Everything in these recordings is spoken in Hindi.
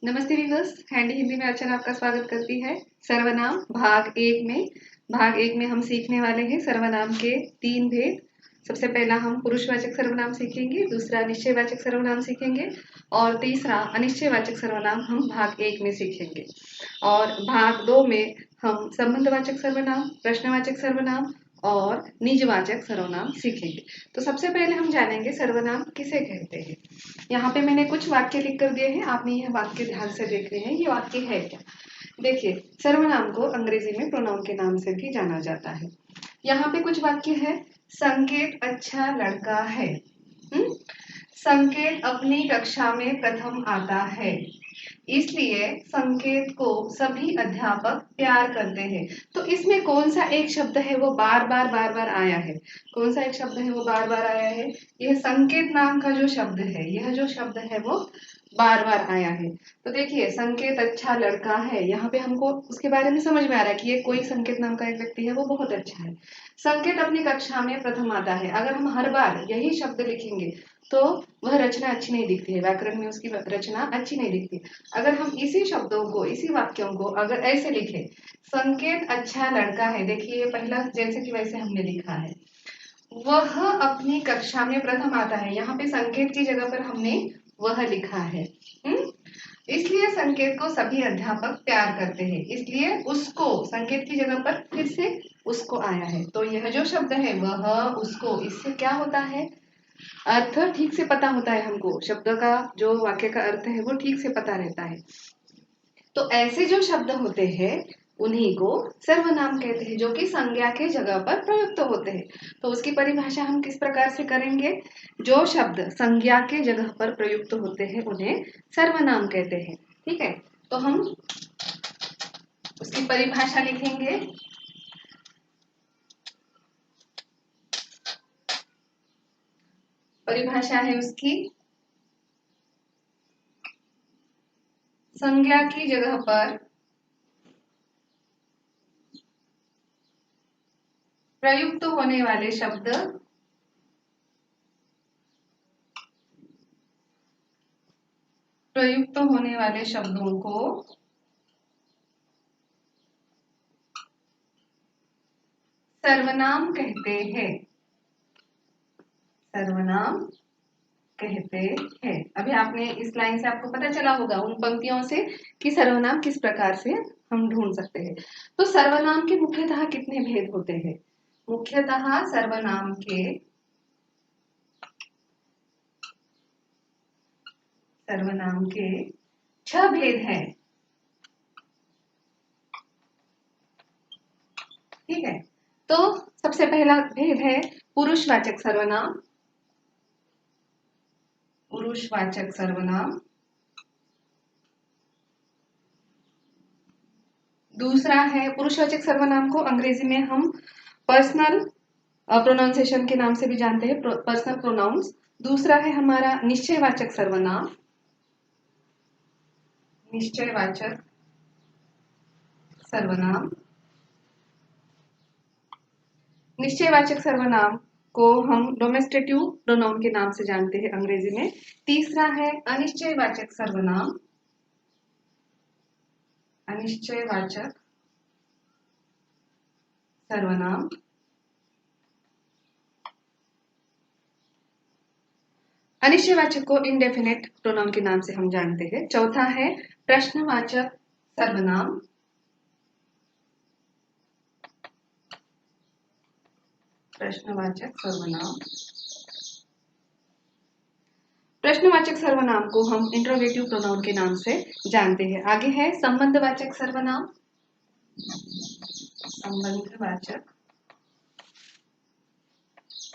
नमस्ते व्यूअर्स, हैंडी हिंदी में अर्चना आपका स्वागत करती है। सर्वनाम भाग एक में हम सीखने वाले हैं सर्वनाम के 3 भेद। सबसे पहला हम पुरुषवाचक सर्वनाम सीखेंगे, दूसरा निश्चयवाचक सर्वनाम सीखेंगे और तीसरा अनिश्चयवाचक सर्वनाम हम भाग 1 में सीखेंगे। और भाग 2 में हम संबंधवाचक सर्वनाम, प्रश्नवाचक सर्वनाम और निजवाचक सर्वनाम सीखेंगे। तो सबसे पहले हम जानेंगे सर्वनाम किसे कहते हैं। यहाँ पे मैंने कुछ वाक्य लिख कर दिए हैं, आपने यह वाक्य ध्यान से देख रहे हैं। ये वाक्य है क्या? देखिए, सर्वनाम को अंग्रेजी में प्रोनाउन के नाम से भी जाना जाता है। यहाँ पे कुछ वाक्य है। संकेत अच्छा लड़का है। संकेत अपनी कक्षा में प्रथम आता है, इसलिए संकेत को सभी अध्यापक प्यार करते हैं। तो इसमें कौन सा एक शब्द है वो बार बार आया है? कौन सा एक शब्द है वो बार बार आया है? यह संकेत नाम का जो शब्द है, यह जो शब्द है वो बार बार आया है। तो देखिए, संकेत अच्छा लड़का है, यहाँ पे हमको उसके बारे में समझ में आ रहा है कि ये कोई संकेत नाम का एक व्यक्ति है, वो बहुत अच्छा है। संकेत अपनी कक्षा में प्रथम आता है। अगर हम हर बार यही शब्द लिखेंगे तो वह रचना अच्छी नहीं दिखती है, व्याकरण में उसकी रचना अच्छी नहीं दिखती। अगर हम इसी शब्दों को, इसी वाक्यों को अगर ऐसे लिखे, संकेत अच्छा लड़का है, देखिए पहला जैसे कि वैसे हमने लिखा है, वह अपनी कक्षा में प्रथम आता है। यहाँ पे संकेत की जगह पर हमने वह लिखा है। इसलिए संकेत को सभी अध्यापक प्यार करते हैं, इसलिए उसको संकेत की जगह पर फिर से उसको आया है। तो यह जो शब्द है वह, उसको, इससे क्या होता है? अर्थ ठीक से पता होता है हमको, शब्द का जो वाक्य का अर्थ है वो ठीक से पता रहता है। तो ऐसे जो शब्द होते हैं उन्हीं को सर्वनाम कहते हैं, जो कि संज्ञा के जगह पर प्रयुक्त होते हैं। तो उसकी परिभाषा हम किस प्रकार से करेंगे? जो शब्द संज्ञा के जगह पर प्रयुक्त होते हैं उन्हें सर्वनाम कहते हैं। ठीक है, तो हम उसकी परिभाषा लिखेंगे। परिभाषा है उसकी, संज्ञा की जगह पर प्रयुक्त होने वाले शब्द प्रयुक्त होने वाले शब्दों को सर्वनाम कहते हैं। सर्वनाम कहते हैं। अभी आपने इस लाइन से आपको पता चला होगा, उन पंक्तियों से, कि सर्वनाम किस प्रकार से हम ढूंढ सकते हैं। तो सर्वनाम के मुख्यतः कितने भेद होते हैं? मुख्यतः सर्वनाम के 6 भेद हैं। ठीक है, तो सबसे पहला भेद है पुरुषवाचक सर्वनाम। पुरुषवाचक सर्वनाम। दूसरा है, पुरुषवाचक सर्वनाम को अंग्रेजी में हम पर्सनल प्रोनाउंसिएशन के नाम से भी जानते हैं, पर्सनल प्रोनाउंस। दूसरा है हमारा निश्चयवाचक सर्वनाम। निश्चयवाचक सर्वनाम। निश्चयवाचक सर्वनाम को हम डोमेस्टिट्यूट प्रोनाउन के नाम से जानते हैं अंग्रेजी में। तीसरा है अनिश्चयवाचक सर्वनाम। अनिश्चयवाचक सर्वनाम। अनिश्चयवाचक को इंडेफिनिट प्रोनाउन के नाम से हम जानते हैं। चौथा है प्रश्नवाचक सर्वनाम। प्रश्नवाचक सर्वनाम। प्रश्नवाचक सर्वनाम को हम इंट्रोगेटिव प्रोनाउन के नाम से जानते हैं। आगे है संबंधवाचक सर्वनाम। संबंधवाचक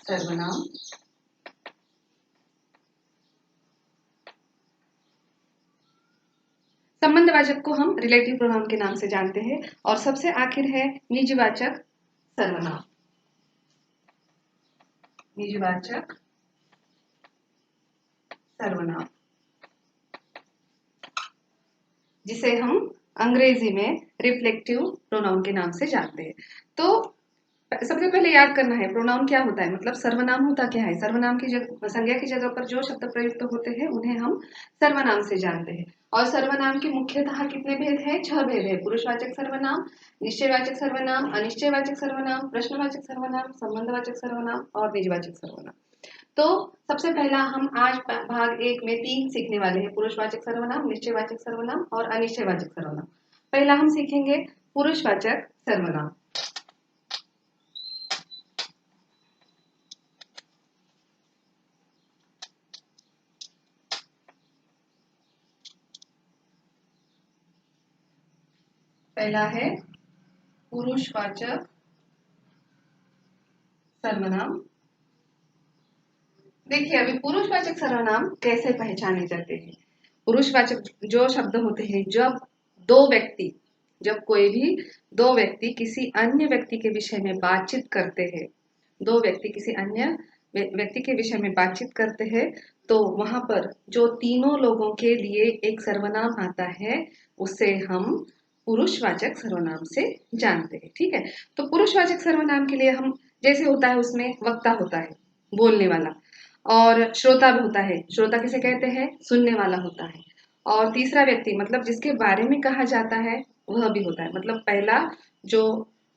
सर्वनाम। संबंधवाचक को हम रिलेटिव प्रोनाउन के नाम से जानते हैं। और सबसे आखिर है निजवाचक सर्वनाम। निजवाचक सर्वनाम, जिसे हम अंग्रेजी में रिफ्लेक्टिव प्रोनाउन के नाम से जानते हैं। तो सबसे पहले याद करना है प्रोनाउन क्या होता है, मतलब सर्वनाम होता क्या है। सर्वनाम की जगह, संज्ञा की जगह पर जो शब्द प्रयुक्त होते हैं उन्हें हम सर्वनाम से जानते हैं। और सर्वनाम के मुख्यतः कितने भेद हैं? 6 भेद है। पुरुषवाचक सर्वनाम, निश्चयवाचक सर्वनाम, अनिश्चयवाचक सर्वनाम, प्रश्नवाचक सर्वनाम, संबंधवाचक सर्वनाम और निजवाचक सर्वनाम। तो सबसे पहला हम आज भाग 1 में 3 सीखने वाले हैं, पुरुषवाचक सर्वनाम, निश्चयवाचक सर्वनाम और अनिश्चयवाचक सर्वनाम। पहला हम सीखेंगे पुरुषवाचक सर्वनाम। पहला है पुरुषवाचक सर्वनाम। देखिए अभी पुरुषवाचक सर्वनाम कैसे पहचाने जाते हैं। पुरुषवाचक जो शब्द होते हैं जब दो व्यक्ति, जब कोई भी दो व्यक्ति किसी अन्य व्यक्ति के विषय में बातचीत करते हैं, दो व्यक्ति किसी अन्य व्यक्ति के विषय में बातचीत करते हैं, तो वहां पर जो तीनों लोगों के लिए एक सर्वनाम आता है उसे हम पुरुषवाचक सर्वनाम से जानते हैं। ठीक है, तो पुरुषवाचक सर्वनाम के लिए हम, जैसे होता है उसमें वक्ता होता है, बोलने वाला, और श्रोता भी होता है। श्रोता किसे कहते हैं? सुनने वाला होता है। और तीसरा व्यक्ति मतलब जिसके बारे में कहा जाता है वह भी होता है। मतलब पहला जो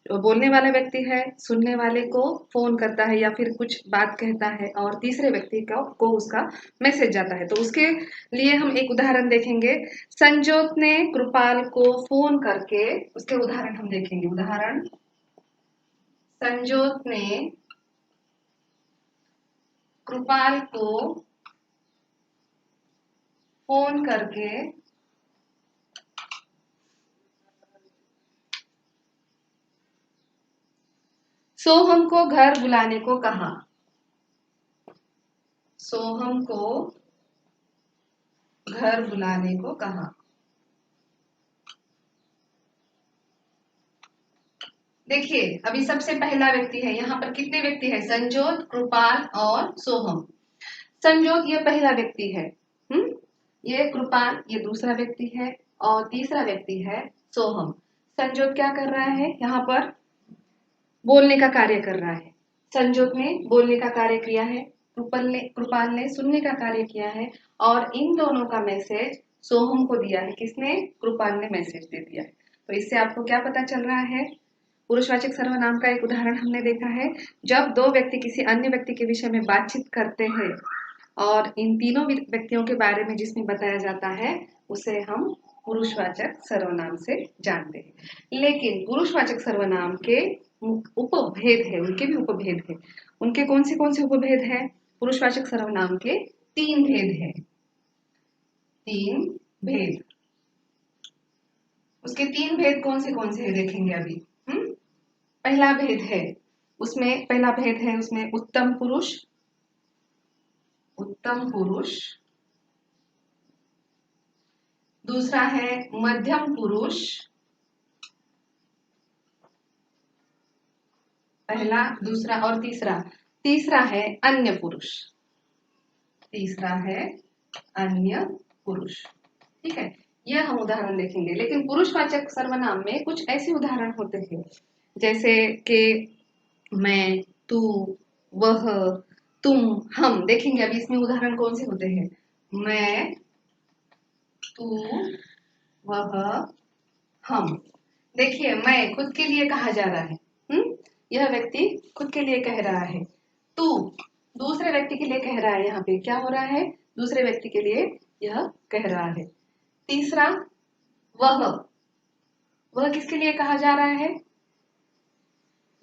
बोलने वाला व्यक्ति है सुनने वाले को फोन करता है या फिर कुछ बात कहता है, और तीसरे व्यक्ति को उसका मैसेज जाता है। तो उसके लिए हम एक उदाहरण देखेंगे। संजोत ने कृपाल को फोन करके, उसके उदाहरण हम देखेंगे। उदाहरण, संजोत ने कृपाल को फोन करके सोहम को घर बुलाने को कहा। सोहम को घर बुलाने को कहा। देखिए अभी सबसे पहला व्यक्ति है, यहाँ पर कितने व्यक्ति है? संजोत, कृपाल और सोहम। संजोत ये पहला व्यक्ति है, ये कृपाल ये दूसरा व्यक्ति है, और तीसरा व्यक्ति है सोहम। संजोत क्या कर रहा है? यहाँ पर बोलने का कार्य कर रहा है। संजोत ने बोलने का कार्य किया है, कृपाल ने सुनने का कार्य किया है, और इन दोनों का मैसेज सोहम को दिया है। किसने? कृपाल ने मैसेज दे दिया है। तो इससे आपको क्या पता चल रहा है? पुरुषवाचक सर्वनाम का एक उदाहरण हमने देखा है, जब दो व्यक्ति किसी अन्य व्यक्ति के विषय में बातचीत करते हैं और इन तीनों व्यक्तियों के बारे में जिसमें बताया जाता है उसे हम पुरुषवाचक सर्वनाम से जानते हैं। लेकिन पुरुषवाचक सर्वनाम के उपभेद है, उनके भी उपभेद है। उनके कौन से उपभेद है? पुरुषवाचक सर्वनाम के 3 भेद है। 3 भेद। उसके 3 भेद कौन से है देखेंगे अभी। पहला भेद है, उसमें पहला भेद है उसमें उत्तम पुरुष, उत्तम पुरुष। दूसरा है मध्यम पुरुष, पहला, दूसरा और तीसरा। तीसरा है अन्य पुरुष, तीसरा है अन्य पुरुष। ठीक है, यह हम उदाहरण देखेंगे। लेकिन पुरुषवाचक सर्वनाम में कुछ ऐसे उदाहरण होते हैं जैसे कि मैं, तू, वह, तुम, हम। देखेंगे अभी इसमें उदाहरण कौन से होते हैं। मैं, तू, वह, हम। देखिए मैं खुद के लिए कहा जा रहा है, यह व्यक्ति खुद के लिए कह रहा है। तू दूसरे व्यक्ति के लिए कह रहा है। यहाँ पे क्या हो रहा है? दूसरे व्यक्ति के लिए यह कह रहा है। तीसरा वह, वह किसके लिए कहा जा रहा है?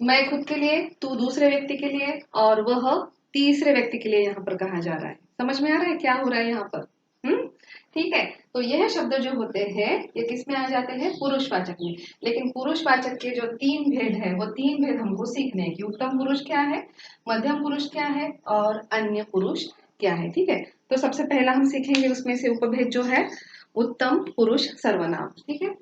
मैं खुद के लिए, तू दूसरे व्यक्ति के लिए, और वह तीसरे व्यक्ति के लिए यहाँ पर कहा जा रहा है। समझ में आ रहा है क्या हो रहा है यहाँ पर? हम्म ठीक है, तो यह शब्द जो होते हैं ये किस में आ जाते हैं? पुरुषवाचक में। लेकिन पुरुषवाचक के जो 3 भेद है वो 3 भेद हमको सीखने हैं कि उत्तम पुरुष क्या है, मध्यम पुरुष क्या है और अन्य पुरुष क्या है। ठीक है, तो सबसे पहला हम सीखेंगे उसमें से उपभेद जो है उत्तम पुरुष सर्वनाम। ठीक है,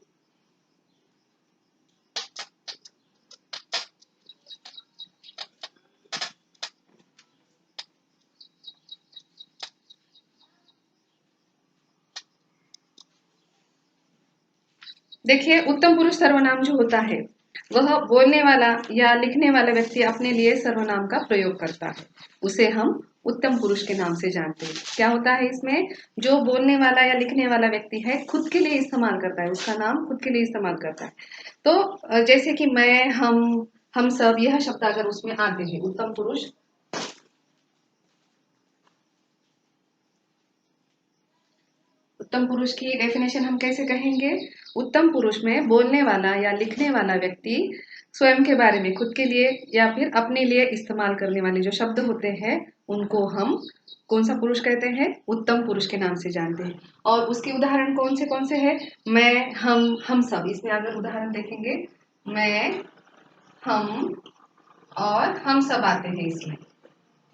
देखिए उत्तम पुरुष सर्वनाम जो होता है वह बोलने वाला या लिखने वाला व्यक्ति अपने लिए सर्वनाम का प्रयोग करता है, उसे हम उत्तम पुरुष के नाम से जानते हैं। क्या होता है इसमें, जो बोलने वाला या लिखने वाला व्यक्ति है खुद के लिए इस्तेमाल करता है, उसका नाम खुद के लिए इस्तेमाल करता है। तो जैसे कि मैं, हम सब, यह शब्द अगर उसमें आते हैं, उत्तम पुरुष, उत्तम पुरुष की डेफिनेशन हम कैसे कहेंगे, उत्तम पुरुष में बोलने वाला या लिखने वाला व्यक्ति स्वयं के बारे में, खुद के लिए या फिर अपने लिए इस्तेमाल करने वाले जो शब्द होते हैं उनको हम कौन सा पुरुष कहते हैं, उत्तम पुरुष के नाम से जानते हैं। और उसके उदाहरण कौन से हैं, मैं, हम सब। इसमें अगर उदाहरण देखेंगे, मैं, हम और हम सब आते हैं इसमें।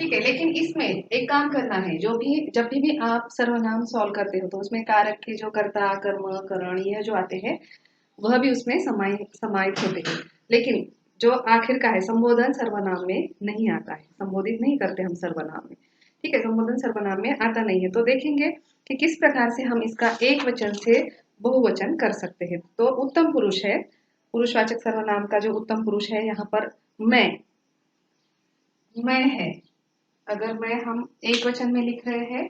ठीक है, लेकिन इसमें एक काम करना है, जो भी जब भी आप सर्वनाम सॉल्व करते हो तो उसमें कारक के जो कर्ता, कर्म, करण, यह जो आते हैं वह भी उसमें समाहित होते हैं। लेकिन जो आखिर का है, संबोधन सर्वनाम में नहीं आता है, संबोधित नहीं करते हम सर्वनाम में। ठीक है, संबोधन सर्वनाम में आता नहीं है। तो देखेंगे कि किस प्रकार से हम इसका एक वचन से बहुवचन कर सकते हैं। तो उत्तम पुरुष है, पुरुषवाचक सर्वनाम का जो उत्तम पुरुष है, यहाँ पर मैं है। अगर मैं, हम एक वचन में लिख रहे हैं,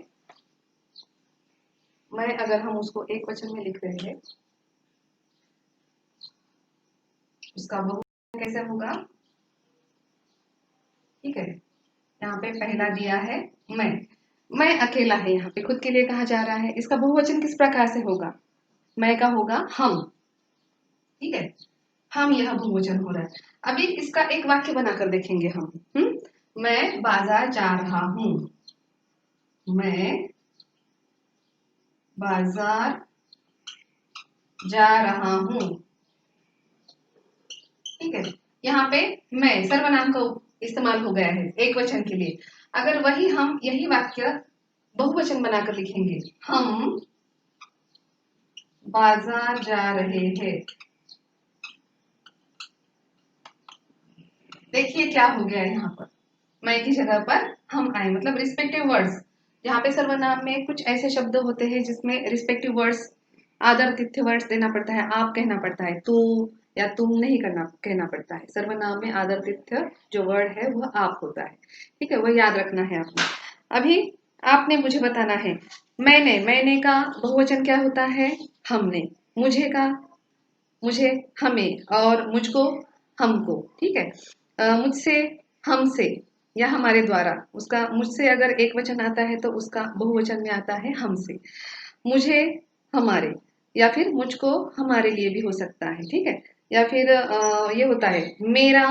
मैं अगर हम उसको एक वचन में लिख रहे हैं, उसका बहुवचन कैसे होगा। ठीक है, यहाँ पे पहला दिया है मैं अकेला है, यहाँ पे खुद के लिए कहा जा रहा है। इसका बहुवचन किस प्रकार से होगा, मैं का होगा हम। ठीक है, हम, यह बहुवचन हो रहा है। अभी इसका एक वाक्य बनाकर देखेंगे हम। मैं बाजार जा रहा हूं, मैं बाजार जा रहा हूं। ठीक है, यहाँ पे मैं सर्वनाम का इस्तेमाल हो गया है एक वचन के लिए। अगर वही हम यही वाक्य बहुवचन बनाकर लिखेंगे, हम बाजार जा रहे हैं, देखिए क्या हो गया है, यहाँ पर मैं की जगह पर हम आए, मतलब रिस्पेक्टिव वर्ड्स। यहाँ पे सर्वनाम में कुछ ऐसे शब्द होते हैं जिसमें रिस्पेक्टिव वर्ड्स, आदर तिथ्य वर्ड्स देना पड़ता है, आप कहना पड़ता है, तू या तुम नहीं कहना पड़ता है। सर्वनाम में आदर तिथ्य जो वर्ड है वह आप होता है। ठीक है, वह याद रखना है आपने। अभी आपने मुझे बताना है, मैंने का बहुवचन क्या होता है, हमने। मुझे, हमें, और मुझको, हमको। ठीक है, मुझसे, हमसे, या हमारे द्वारा। उसका मुझसे अगर एक वचन आता है तो उसका बहुवचन में आता है हमसे। मुझे, हमारे, या फिर मुझको, हमारे लिए भी हो सकता है। ठीक है, या फिर ये होता है मेरा,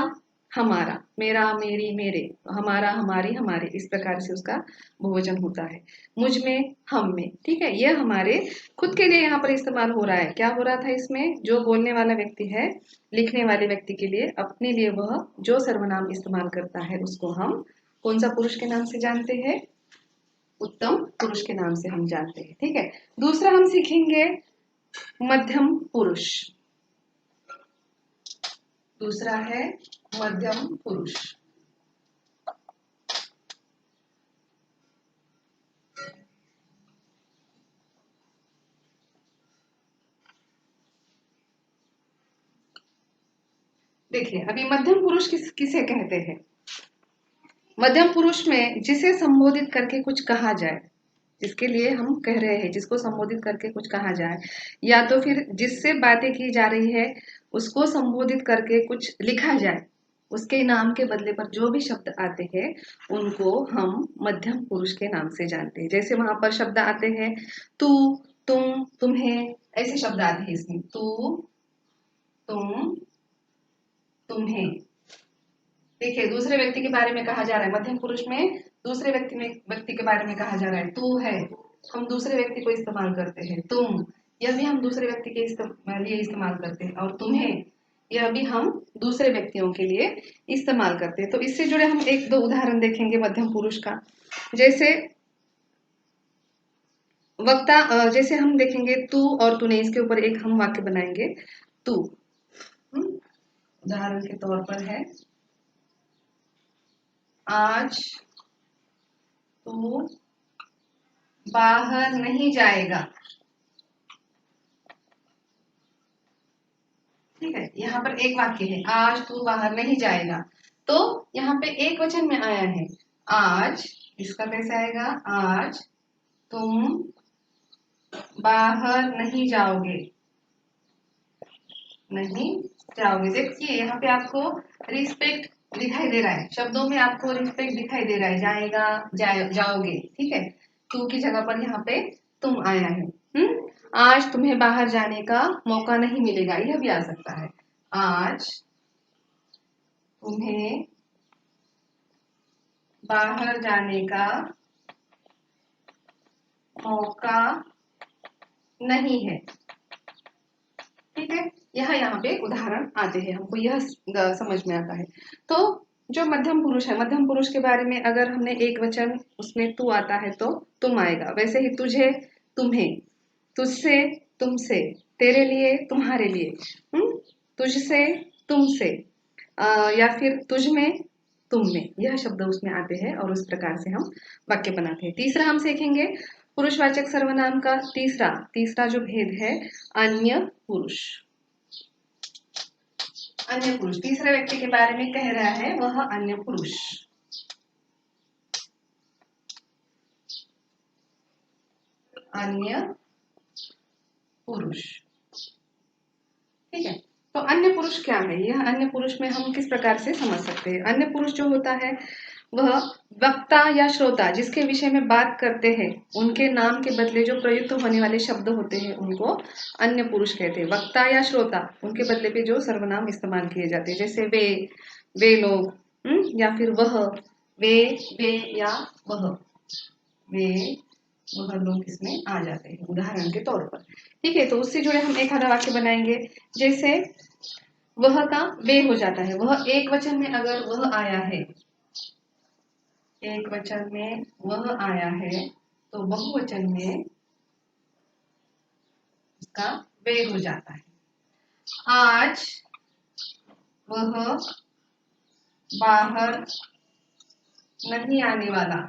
हमारा, मेरा, मेरी, मेरे, हमारा, हमारी, हमारे, इस प्रकार से उसका बहुवचन होता है। मुझ में, हम में। ठीक है, यह हमारे खुद के लिए यहाँ पर इस्तेमाल हो रहा है। क्या हो रहा था इसमें, जो बोलने वाला व्यक्ति है लिखने वाले व्यक्ति के लिए, अपने लिए वह जो सर्वनाम इस्तेमाल करता है उसको हम कौन सा पुरुष के नाम से जानते हैं, उत्तम पुरुष के नाम से हम जानते हैं। ठीक है, दूसरा हम सीखेंगे मध्यम पुरुष। दूसरा है मध्यम पुरुष। देखिए, अभी मध्यम पुरुष किसे कहते हैं। मध्यम पुरुष में जिसे संबोधित करके कुछ कहा जाए, जिसके लिए हम कह रहे हैं, जिसको संबोधित करके कुछ कहा जाए, या तो फिर जिससे बातें की जा रही है उसको संबोधित करके कुछ लिखा जाए, उसके नाम के बदले पर जो भी शब्द आते हैं उनको हम मध्यम पुरुष के नाम से जानते हैं। जैसे वहां पर शब्द आते हैं तू, तुम, तुम्हें, ऐसे शब्द आते हैं इसमें, तू, तुम, तुम्हें। देखिए, दूसरे व्यक्ति के बारे में कहा जा रहा है, मध्यम पुरुष में दूसरे व्यक्ति के बारे में कहा जा रहा है। तू है, हम दूसरे व्यक्ति को इस्तेमाल करते हैं। तुम, यह भी हम दूसरे व्यक्ति के लिए इस्तेमाल करते हैं। और तुम्हें, यह भी हम दूसरे व्यक्तियों के लिए इस्तेमाल करते हैं। तो इससे जुड़े हम एक दो उदाहरण देखेंगे मध्यम पुरुष का। जैसे जैसे हम देखेंगे तू और तूने, इसके ऊपर एक हम वाक्य बनाएंगे। तू, उदाहरण के तौर पर है, आज तू बाहर नहीं जाएगा। ठीक है, यहाँ पर एक वाक्य है, आज तू बाहर नहीं जाएगा, तो यहाँ पे एक वचन में आया है आज। इसका कैसे आएगा? आज तुम बाहर नहीं जाओगे, नहीं जाओगे। देखिए यहाँ पे आपको रिस्पेक्ट दिखाई दे रहा है, शब्दों में आपको रिस्पेक्ट दिखाई दे रहा है, जाएगा, जाओगे। ठीक है, तू की जगह पर यहाँ पे तुम आया है। आज तुम्हें बाहर जाने का मौका नहीं मिलेगा, यह भी आ सकता है। आज तुम्हें बाहर जाने का मौका नहीं है। ठीक है, यह यहाँ पे उदाहरण आते हैं, हमको यह समझ में आता है। तो जो मध्यम पुरुष है, मध्यम पुरुष के बारे में अगर हमने एक वचन उसमें तू आता है तो तुम आएगा। वैसे ही तुझे, तुम्हें, तुझसे, तुमसे, तेरे लिए, तुम्हारे लिए, तुझसे, तुमसे, या फिर तुझ में, तुम में, यह शब्द उसमें आते हैं और उस प्रकार से हम वाक्य बनाते हैं। तीसरा हम सीखेंगे पुरुषवाचक सर्वनाम का तीसरा जो भेद है, अन्य पुरुष। अन्य पुरुष तीसरे व्यक्ति के बारे में कह रहा है, वह अन्य पुरुष। अन्य पुरुष, ठीक है। तो अन्य पुरुष क्या है? यह अन्य पुरुष में हम किस प्रकार से समझ सकते हैं? अन्य पुरुष जो होता है वह वक्ता या श्रोता जिसके विषय में बात करते हैं, उनके नाम के बदले जो प्रयुक्त होने वाले शब्द होते हैं उनको अन्य पुरुष कहते हैं। वक्ता या श्रोता, उनके बदले पे जो सर्वनाम इस्तेमाल किए जाते हैं, जैसे वे लोग, या फिर वे या वह, वे वह लोग इसमें आ जाते हैं उदाहरण के तौर पर। ठीक है, तो उससे जुड़े हम एक आधा वाक्य बनाएंगे। जैसे वह का वे हो जाता है, वह एक वचन में अगर वह आया है, एक वचन में वह आया है, तो बहुवचन में उसका वे हो जाता है। आज वह बाहर नहीं आने वाला।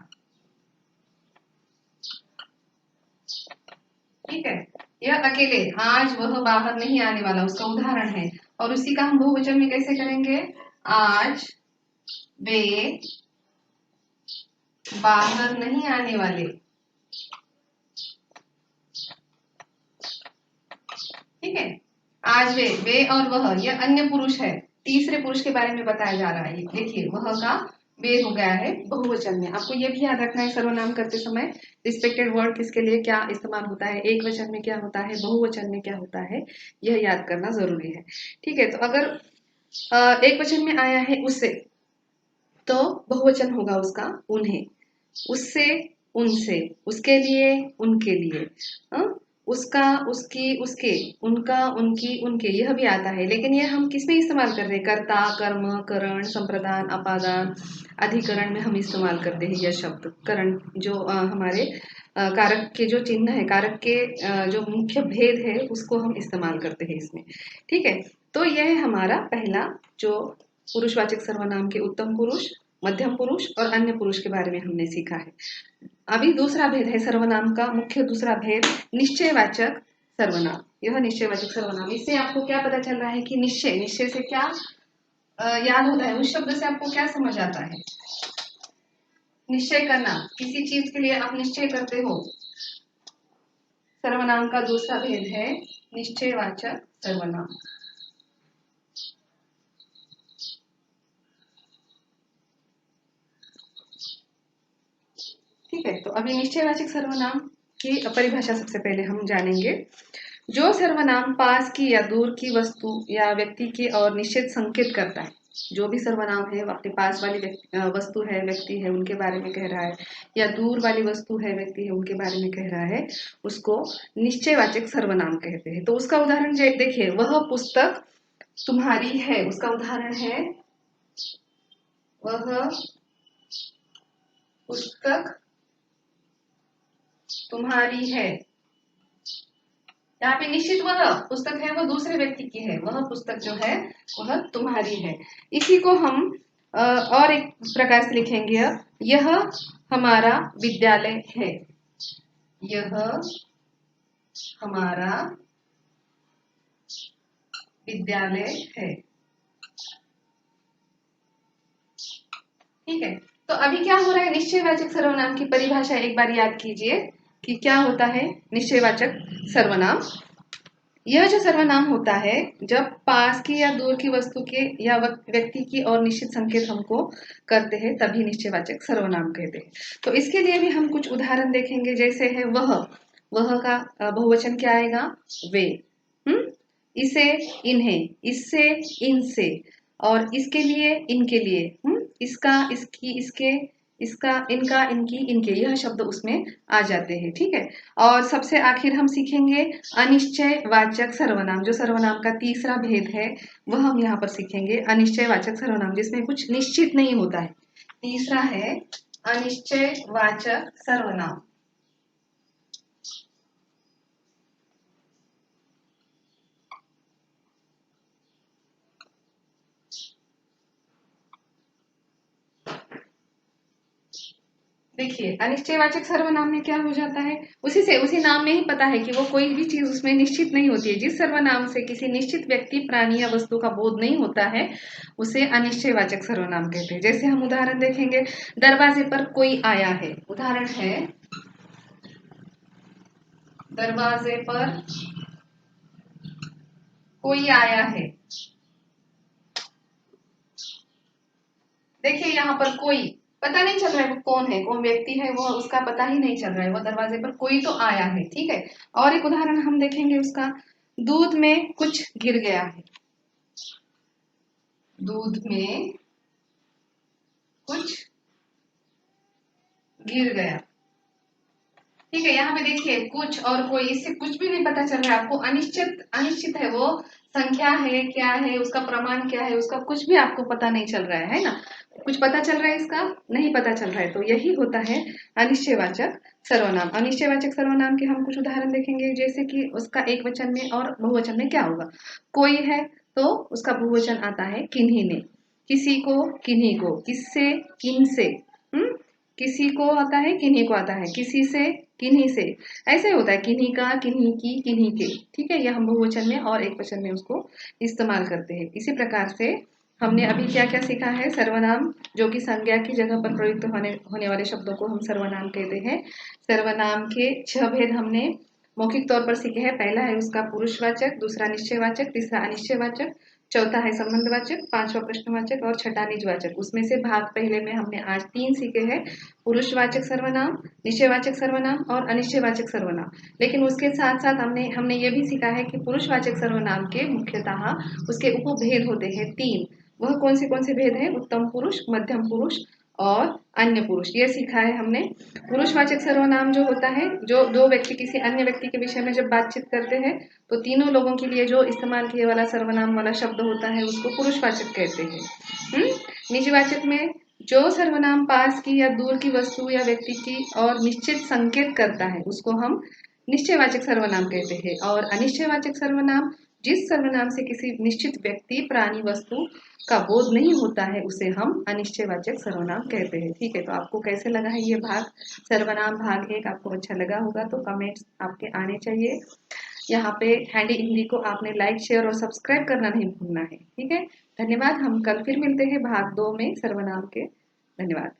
ठीक है, यह अकेले, आज वह बाहर नहीं आने वाला उसका उदाहरण है। और उसी का हम बहुवचन में कैसे करेंगे? आज वे बाहर नहीं आने वाले। ठीक है, आज वे और वह, यह अन्य पुरुष है, तीसरे पुरुष के बारे में बताया जा रहा है। देखिए वह का वे हो गया है बहुवचन में। आपको यह भी याद रखना है सर्वनाम करते समय रिस्पेक्टेड वर्ड किसके लिए क्या इस्तेमाल होता है, एक वचन में क्या होता है, बहुवचन में क्या होता है, यह याद करना जरूरी है। ठीक है, तो अगर एक वचन में आया है उससे, तो बहुवचन होगा उसका उन्हें, उससे, उनसे, उसके लिए, उनके लिए, उसका, उसकी, उसके, उनका, उनकी, उनके, यह भी आता है। लेकिन यह हम किस में इस्तेमाल करते हैं? कर्ता, कर्म, करण, संप्रदान, अपादान, अधिकरण में हम इस्तेमाल करते हैं यह शब्द। करण जो हमारे कारक के जो चिन्ह है, कारक के जो मुख्य भेद है उसको हम इस्तेमाल करते हैं इसमें। ठीक है, तो यह हमारा पहला जो पुरुषवाचक सर्वनाम के उत्तम पुरुष, मध्यम पुरुष और अन्य पुरुष के बारे में हमने सीखा है। अभी दूसरा भेद है सर्वनाम का मुख्य दूसरा भेद, निश्चयवाचक सर्वनाम। यह निश्चयवाचक सर्वनाम, इससे आपको क्या पता चल रहा है कि निश्चय से क्या याद होता है, उस शब्द से आपको क्या समझ आता है? निश्चय करना, किसी चीज के लिए आप निश्चय करते हो। सर्वनाम का दूसरा भेद है निश्चयवाचक सर्वनाम। ठीक है, तो अभी निश्चयवाचक सर्वनाम की परिभाषा सबसे पहले हम जानेंगे। जो सर्वनाम पास की या दूर की वस्तु या व्यक्ति की ओर निश्चित संकेत करता है, जो भी सर्वनाम है अपने पास वाली वस्तु है, व्यक्ति है, उनके बारे में कह रहा है, या दूर वाली वस्तु है, व्यक्ति है, उनके बारे में कह रहा है, उसको निश्चयवाचक सर्वनाम कहते हैं। तो उसका उदाहरण देखिए, वह पुस्तक तुम्हारी है, उसका उदाहरण है वह पुस्तक तुम्हारी है। यहाँ पे निश्चित वह पुस्तक है, वह दूसरे व्यक्ति की है, वह पुस्तक जो है वह तुम्हारी है। इसी को हम और एक प्रकार से लिखेंगे, यह हमारा विद्यालय है। यह हमारा विद्यालय है। ठीक है, तो अभी क्या हो रहा है, निश्चयवाचक सर्वनाम की परिभाषा एक बार याद कीजिए कि क्या होता है निश्चयवाचक सर्वनाम। यह जो सर्वनाम होता है जब पास की या दूर की वस्तु के या व्यक्ति की और निश्चित संकेत हमको करते हैं तभी निश्चयवाचक सर्वनाम कहते हैं। तो इसके लिए भी हम कुछ उदाहरण देखेंगे, जैसे है वह का बहुवचन क्या आएगा, वे। इसे, इन्हें, इससे, इनसे, और इसके लिए, इनके लिए, इसका, इसकी, इसके, इसका, इनका, इनकी, इनके, यह शब्द उसमें आ जाते हैं। ठीक है, और सबसे आखिर हम सीखेंगे अनिश्चयवाचक सर्वनाम, जो सर्वनाम का तीसरा भेद है वह हम यहाँ पर सीखेंगे। अनिश्चयवाचक सर्वनाम जिसमें कुछ निश्चित नहीं होता है, तीसरा है अनिश्चयवाचक सर्वनाम। देखिए अनिश्चयवाचक सर्वनाम में क्या हो जाता है, उसी नाम में ही पता है कि वो कोई भी चीज उसमें निश्चित नहीं होती है। जिस सर्वनाम से किसी निश्चित व्यक्ति, प्राणी या वस्तु का बोध नहीं होता है उसे अनिश्चयवाचक सर्वनाम कहते हैं। जैसे हम उदाहरण देखेंगे, दरवाजे पर कोई आया है। उदाहरण है, दरवाजे पर कोई आया है। देखिए यहाँ पर कोई पता नहीं चल रहा है वो कौन है, कौन व्यक्ति है, वो उसका पता ही नहीं चल रहा है, वो दरवाजे पर कोई तो आया है। ठीक है, और एक उदाहरण हम देखेंगे उसका, दूध में कुछ गिर गया है। दूध में कुछ गिर गया। ठीक है, यहाँ पे देखिए कुछ और कोई, इससे कुछ भी नहीं पता चल रहा है आपको, अनिश्चित अनिश्चित है वो, संख्या है, क्या है, उसका प्रमाण क्या है, उसका कुछ भी आपको पता नहीं चल रहा है ना, कुछ पता चल रहा है इसका, नहीं पता चल रहा है, तो यही होता है अनिश्चयवाचक सर्वनाम। अनिश्चयवाचक सर्वनाम के हम कुछ उदाहरण देखेंगे, जैसे कि उसका एक वचन में और बहुवचन में क्या होगा। कोई है तो उसका बहुवचन आता है किन्हीं ने, किसी को किन्हीं को, किससे किनसे, किसी को आता है किन्हीं को आता है, किसी से किन्हीं से, ऐसे होता है, किन्हीं का, किन्हीं की, किन्हीं के। ठीक है, यह हम बहुवचन में और एक वचन में उसको इस्तेमाल करते हैं। इसी प्रकार से हमने अभी क्या क्या सीखा है, सर्वनाम जो कि संज्ञा की जगह पर प्रयुक्त होने वाले शब्दों को हम सर्वनाम कहते हैं। सर्वनाम के 6 भेद हमने मौखिक तौर पर सीखे हैं। पहला है उसका पुरुषवाचक, दूसरा निश्चयवाचक, तीसरा अनिश्चयवाचक, चौथा है संबंधवाचक, पांचवा प्रश्नवाचक और छठा निजवाचक। उसमें से भाग पहले में हमने आज 3 सीखे हैं, पुरुषवाचक सर्वनाम, निश्चयवाचक सर्वनाम और अनिश्चयवाचक सर्वनाम। लेकिन उसके साथ साथ हमने ये भी सीखा है कि पुरुषवाचक सर्वनाम के मुख्यतः उसके उपभेद होते हैं 3। वह कौन से भेद हैं, उत्तम पुरुष, मध्यम पुरुष और अन्य पुरुष, ये सीखा है हमने। पुरुषवाचक सर्वनाम जो होता है, जो दो व्यक्ति किसी अन्य व्यक्ति के विषय में जब बातचीत करते हैं तो तीनों लोगों के लिए जो इस्तेमाल किए वाला सर्वनाम वाला शब्द होता है उसको पुरुषवाचक कहते हैं। निजवाचक में जो सर्वनाम पास की या दूर की वस्तु या व्यक्ति की और निश्चित संकेत करता है उसको हम निश्चयवाचक सर्वनाम कहते हैं। और अनिश्चयवाचक सर्वनाम जिस सर्वनाम से किसी निश्चित व्यक्ति, प्राणी, वस्तु का बोध नहीं होता है उसे हम अनिश्चयवाचक सर्वनाम कहते हैं। ठीक है, तो आपको कैसे लगा है ये भाग, सर्वनाम भाग 1 आपको अच्छा लगा होगा तो कमेंट्स आपके आने चाहिए। यहाँ पे हैंडी हिंदी को आपने लाइक, शेयर और सब्सक्राइब करना नहीं भूलना है। ठीक है, धन्यवाद। हम कल फिर मिलते हैं भाग 2 में सर्वनाम के। धन्यवाद।